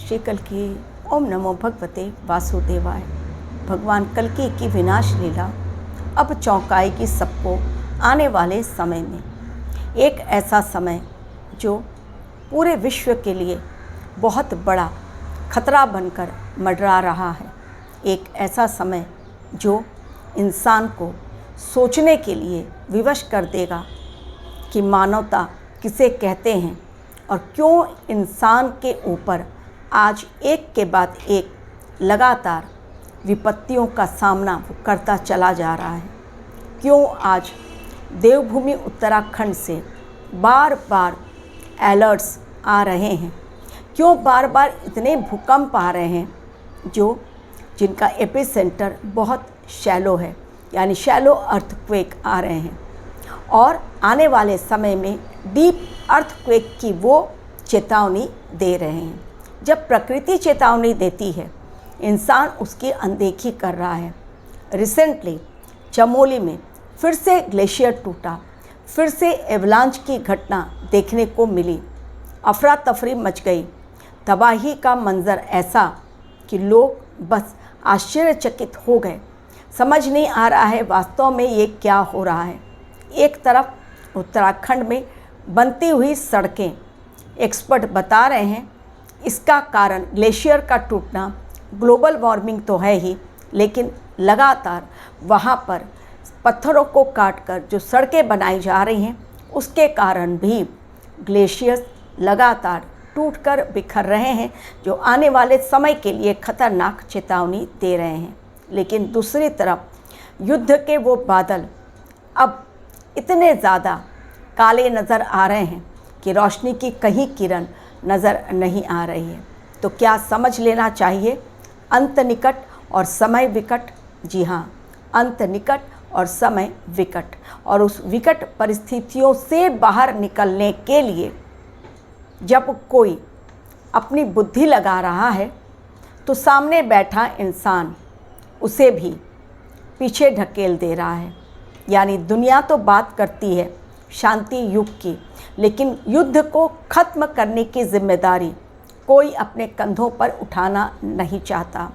श्री कल्कि। ओम नमो भगवते वासुदेवाय। भगवान कल्कि की विनाश लीला अब चौंकाएगी सबको आने वाले समय में। एक ऐसा समय जो पूरे विश्व के लिए बहुत बड़ा खतरा बनकर मंडरा रहा है। एक ऐसा समय जो इंसान को सोचने के लिए विवश कर देगा कि मानवता किसे कहते हैं और क्यों इंसान के ऊपर आज एक के बाद एक लगातार विपत्तियों का सामना वो करता चला जा रहा है। क्यों आज देवभूमि उत्तराखंड से बार बार अलर्ट्स आ रहे हैं, क्यों बार बार इतने भूकंप आ रहे हैं जिनका एपिसेंटर बहुत शैलो है, यानी शैलो अर्थक्वेक आ रहे हैं। और आने वाले समय में डीप अर्थक्वेक की वो चेतावनी दे रहे हैं। जब प्रकृति चेतावनी देती है, इंसान उसकी अनदेखी कर रहा है। रिसेंटली चमोली में फिर से ग्लेशियर टूटा, फिर से एवलांच की घटना देखने को मिली। अफरा तफरी मच गई। तबाही का मंजर ऐसा कि लोग बस आश्चर्यचकित हो गए। समझ नहीं आ रहा है वास्तव में ये क्या हो रहा है। एक तरफ उत्तराखंड में बनती हुई सड़कें, एक्सपर्ट बता रहे हैं इसका कारण ग्लेशियर का टूटना, ग्लोबल वार्मिंग तो है ही, लेकिन लगातार वहाँ पर पत्थरों को काटकर जो सड़कें बनाई जा रही हैं उसके कारण भी ग्लेशियर्स लगातार टूटकर बिखर रहे हैं, जो आने वाले समय के लिए खतरनाक चेतावनी दे रहे हैं। लेकिन दूसरी तरफ युद्ध के वो बादल अब इतने ज़्यादा काले नज़र आ रहे हैं कि रोशनी की कहीं किरण नज़र नहीं आ रही है। तो क्या समझ लेना चाहिए? अंत निकट और समय विकट। जी हाँ, अंत निकट और समय विकट। और उस विकट परिस्थितियों से बाहर निकलने के लिए जब कोई अपनी बुद्धि लगा रहा है तो सामने बैठा इंसान उसे भी पीछे ढकेल दे रहा है। यानी दुनिया तो बात करती है शांति युग की, लेकिन युद्ध को ख़त्म करने की जिम्मेदारी कोई अपने कंधों पर उठाना नहीं चाहता।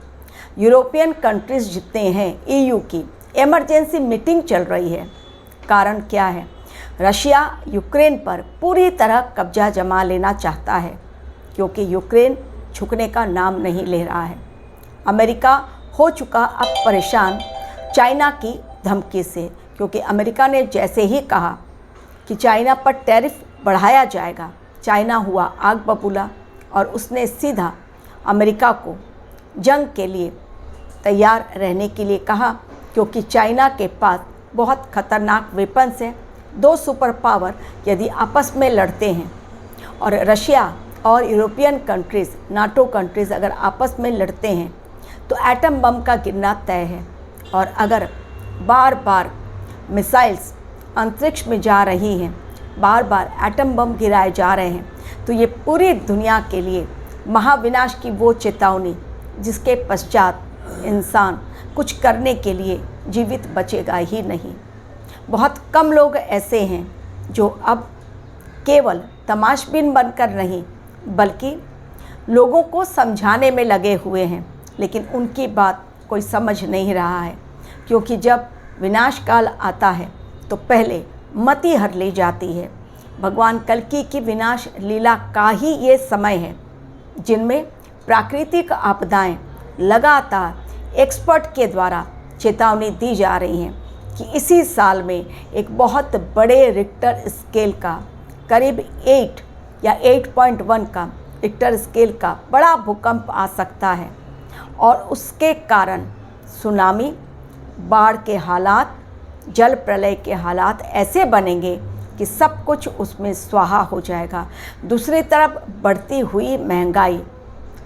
यूरोपियन कंट्रीज़ जितने हैं, EU की इमरजेंसी मीटिंग चल रही है। कारण क्या है? रशिया यूक्रेन पर पूरी तरह कब्जा जमा लेना चाहता है, क्योंकि यूक्रेन झुकने का नाम नहीं ले रहा है। अमेरिका हो चुका अब परेशान चाइना की धमकी से, क्योंकि अमेरिका ने जैसे ही कहा कि चाइना पर टैरिफ बढ़ाया जाएगा, चाइना हुआ आग बबूला और उसने सीधा अमेरिका को जंग के लिए तैयार रहने के लिए कहा, क्योंकि चाइना के पास बहुत खतरनाक वेपन्स हैं। दो सुपर पावर यदि आपस में लड़ते हैं और रशिया और यूरोपियन कंट्रीज़, नाटो कंट्रीज़ अगर आपस में लड़ते हैं तो एटम बम का गिरना तय है। और अगर बार बार मिसाइल्स अंतरिक्ष में जा रही हैं, बार बार एटम बम गिराए जा रहे हैं, तो ये पूरी दुनिया के लिए महाविनाश की वो चेतावनी जिसके पश्चात इंसान कुछ करने के लिए जीवित बचेगा ही नहीं। बहुत कम लोग ऐसे हैं जो अब केवल तमाशबीन बनकर नहीं बल्कि लोगों को समझाने में लगे हुए हैं, लेकिन उनकी बात कोई समझ नहीं रहा है। क्योंकि जब विनाश काल आता है तो पहले मति हर ली जाती है। भगवान कल्कि की विनाश लीला का ही ये समय है जिनमें प्राकृतिक आपदाएं लगातार एक्सपर्ट के द्वारा चेतावनी दी जा रही हैं कि इसी साल में एक बहुत बड़े रिक्टर स्केल का, करीब 8 या 8.1 का रिक्टर स्केल का बड़ा भूकंप आ सकता है। और उसके कारण सुनामी, बाढ़ के हालात, जल प्रलय के हालात ऐसे बनेंगे कि सब कुछ उसमें स्वाहा हो जाएगा। दूसरी तरफ बढ़ती हुई महंगाई,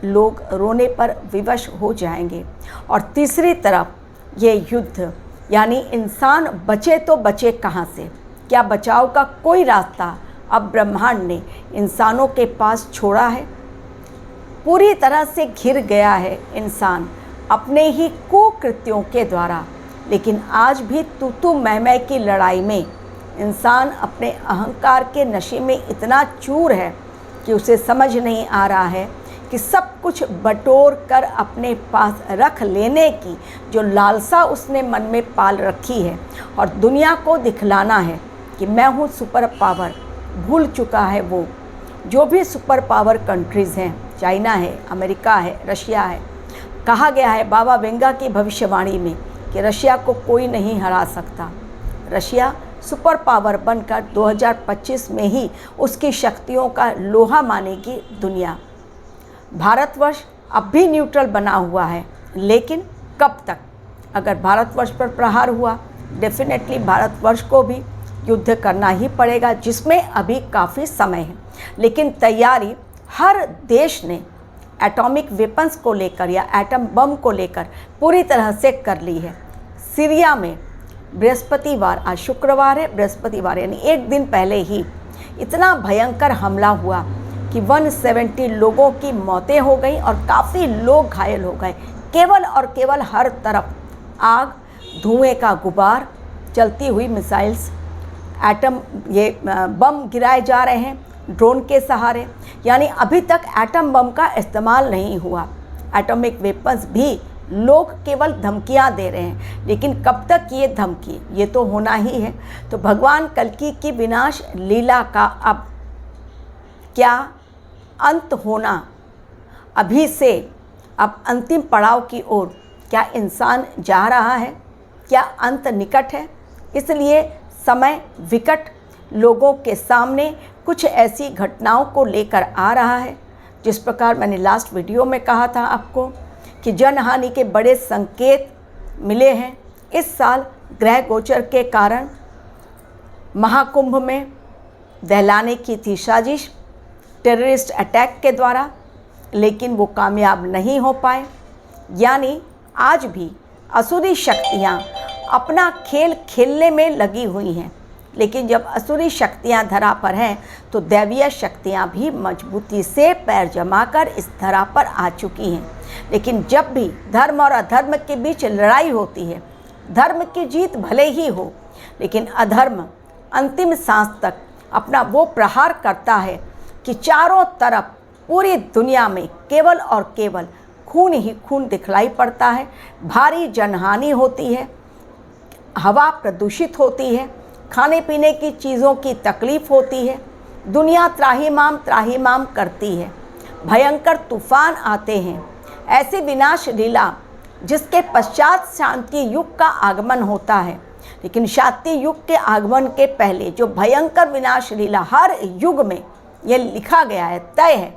लोग रोने पर विवश हो जाएंगे। और तीसरी तरफ ये युद्ध, यानी इंसान बचे तो बचे कहाँ से? क्या बचाव का कोई रास्ता अब ब्रह्मांड ने इंसानों के पास छोड़ा है? पूरी तरह से घिर गया है इंसान अपने ही कुकृत्यों के द्वारा। लेकिन आज भी तू मैं की लड़ाई में इंसान अपने अहंकार के नशे में इतना चूर है कि उसे समझ नहीं आ रहा है कि कि सब कुछ बटोर कर अपने पास रख लेने की जो लालसा उसने मन में पाल रखी है और दुनिया को दिखलाना है कि मैं हूँ सुपर पावर, भूल चुका है वो। जो भी सुपर पावर कंट्रीज़ हैं, चाइना है, अमेरिका है, रशिया है, कहा गया है बाबा वेंगा की भविष्यवाणी में कि रशिया को कोई नहीं हरा सकता। रशिया सुपर पावर बनकर 2025 में ही उसकी शक्तियों का लोहा मानेगी दुनिया। भारतवर्ष अब भी न्यूट्रल बना हुआ है, लेकिन कब तक? अगर भारतवर्ष पर प्रहार हुआ, डेफिनेटली भारतवर्ष को भी युद्ध करना ही पड़ेगा, जिसमें अभी काफ़ी समय है। लेकिन तैयारी हर देश ने एटॉमिक वेपन्स को लेकर या एटम बम को लेकर पूरी तरह से कर ली है। सीरिया में बृहस्पतिवार, आज शुक्रवार है, बृहस्पतिवार यानी एक दिन पहले ही इतना भयंकर हमला हुआ कि 170 लोगों की मौतें हो गई और काफ़ी लोग घायल हो गए। केवल और केवल हर तरफ आग, धुएं का गुबार, चलती हुई मिसाइल्स, एटम ये बम गिराए जा रहे हैं ड्रोन के सहारे। यानी अभी तक एटम बम का इस्तेमाल नहीं हुआ। एटॉमिक वेपन्स भी लोग केवल धमकियां दे रहे हैं, लेकिन कब तक ये धमकी, ये तो होना ही है। तो भगवान कल्कि की विनाश लीला का अब क्या अंत होना, अभी से अब अंतिम पड़ाव की ओर क्या इंसान जा रहा है? क्या अंत निकट है? इसलिए समय विकट लोगों के सामने कुछ ऐसी घटनाओं को लेकर आ रहा है। जिस प्रकार मैंने लास्ट वीडियो में कहा था आपको कि जनहानि के बड़े संकेत मिले हैं इस साल ग्रह गोचर के कारण। महाकुंभ में दहलाने की थी साजिश टेररिस्ट अटैक के द्वारा, लेकिन वो कामयाब नहीं हो पाए। यानी आज भी असुरी शक्तियाँ अपना खेल खेलने में लगी हुई हैं, लेकिन जब असुरी शक्तियाँ धरा पर हैं तो दैवीय शक्तियाँ भी मजबूती से पैर जमाकर इस धरा पर आ चुकी हैं। लेकिन जब भी धर्म और अधर्म के बीच लड़ाई होती है, धर्म की जीत भले ही हो, लेकिन अधर्म अंतिम सांस तक अपना वो प्रहार करता है कि चारों तरफ पूरी दुनिया में केवल और केवल खून ही खून दिखलाई पड़ता है। भारी जनहानि होती है, हवा प्रदूषित होती है, खाने पीने की चीज़ों की तकलीफ़ होती है, दुनिया त्राहिमाम करती है, भयंकर तूफान आते हैं। ऐसी विनाश लीला जिसके पश्चात शांति युग का आगमन होता है, लेकिन शांति युग के आगमन के पहले जो भयंकर विनाश लीला हर युग में ये लिखा गया है, तय है।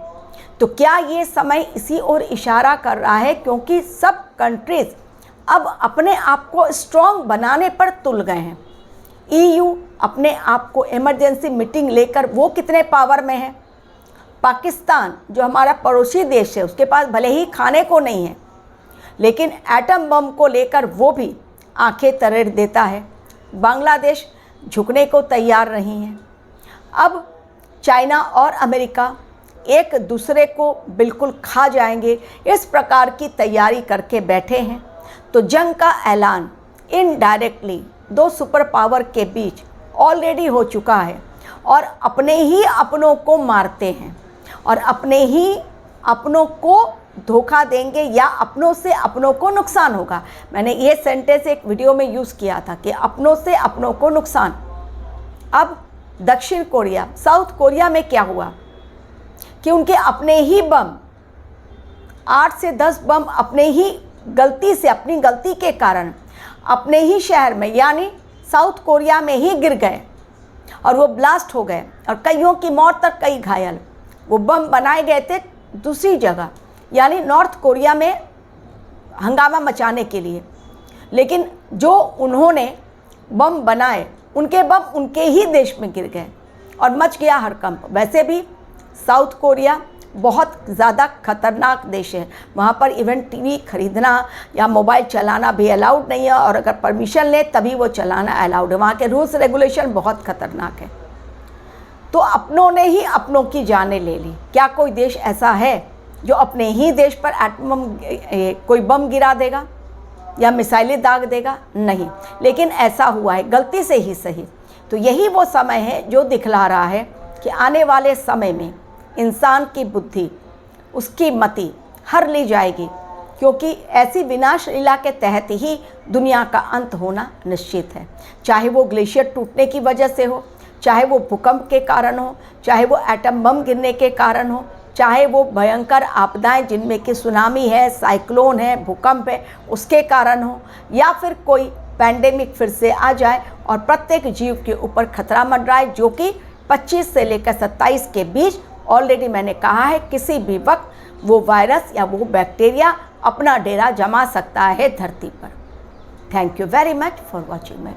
तो क्या ये समय इसी ओर इशारा कर रहा है? क्योंकि सब कंट्रीज़ अब अपने आप को स्ट्रॉन्ग बनाने पर तुल गए हैं। EU अपने आप को इमरजेंसी मीटिंग लेकर वो कितने पावर में है। पाकिस्तान जो हमारा पड़ोसी देश है, उसके पास भले ही खाने को नहीं है, लेकिन एटम बम को लेकर वो भी आंखें तरेड़ देता है। बांग्लादेश झुकने को तैयार नहीं है। अब चाइना और अमेरिका एक दूसरे को बिल्कुल खा जाएंगे, इस प्रकार की तैयारी करके बैठे हैं। तो जंग का ऐलान इनडायरेक्टली दो सुपर पावर के बीच ऑलरेडी हो चुका है और अपने ही अपनों को मारते हैं और अपने ही अपनों को धोखा देंगे या अपनों से अपनों को नुकसान होगा। मैंने ये सेंटेंस एक वीडियो में यूज़ किया था कि अपनों से अपनों को नुकसान। अब दक्षिण कोरिया, साउथ कोरिया में क्या हुआ कि उनके अपने ही बम 8 से 10 बम अपने ही गलती से, अपनी गलती के कारण अपने ही शहर में यानी साउथ कोरिया में ही गिर गए और वो ब्लास्ट हो गए और कईयों की मौत तक, कई घायल। वो बम बनाए गए थे दूसरी जगह यानी नॉर्थ कोरिया में हंगामा मचाने के लिए, लेकिन जो उन्होंने बम बनाए उनके बम उनके ही देश में गिर गए और मच गया हड़कंप। वैसे भी साउथ कोरिया बहुत ज़्यादा खतरनाक देश है। वहाँ पर इवन टीवी खरीदना या मोबाइल चलाना भी अलाउड नहीं है और अगर परमिशन ले तभी वो चलाना अलाउड है। वहाँ के रूल्स रेगुलेशन बहुत खतरनाक है। तो अपनों ने ही अपनों की जानें ले ली। क्या कोई देश ऐसा है जो अपने ही देश पर कोई बम गिरा देगा या मिसाइलें दाग देगा? नहीं, लेकिन ऐसा हुआ है, गलती से ही सही। तो यही वो समय है जो दिखला रहा है कि आने वाले समय में इंसान की बुद्धि उसकी मति हर ली जाएगी, क्योंकि ऐसी विनाश लीला के तहत ही दुनिया का अंत होना निश्चित है। चाहे वो ग्लेशियर टूटने की वजह से हो, चाहे वो भूकंप के कारण हो, चाहे वो एटम बम गिरने के कारण हो, चाहे वो भयंकर आपदाएं जिनमें कि सुनामी है, साइक्लोन है, भूकंप है, उसके कारण हो, या फिर कोई पैंडेमिक फिर से आ जाए और प्रत्येक जीव के ऊपर खतरा मंडराए, जो कि 25 से लेकर 27 के बीच ऑलरेडी मैंने कहा है किसी भी वक्त वो वायरस या वो बैक्टीरिया अपना डेरा जमा सकता है धरती पर। Thank you very much for watching my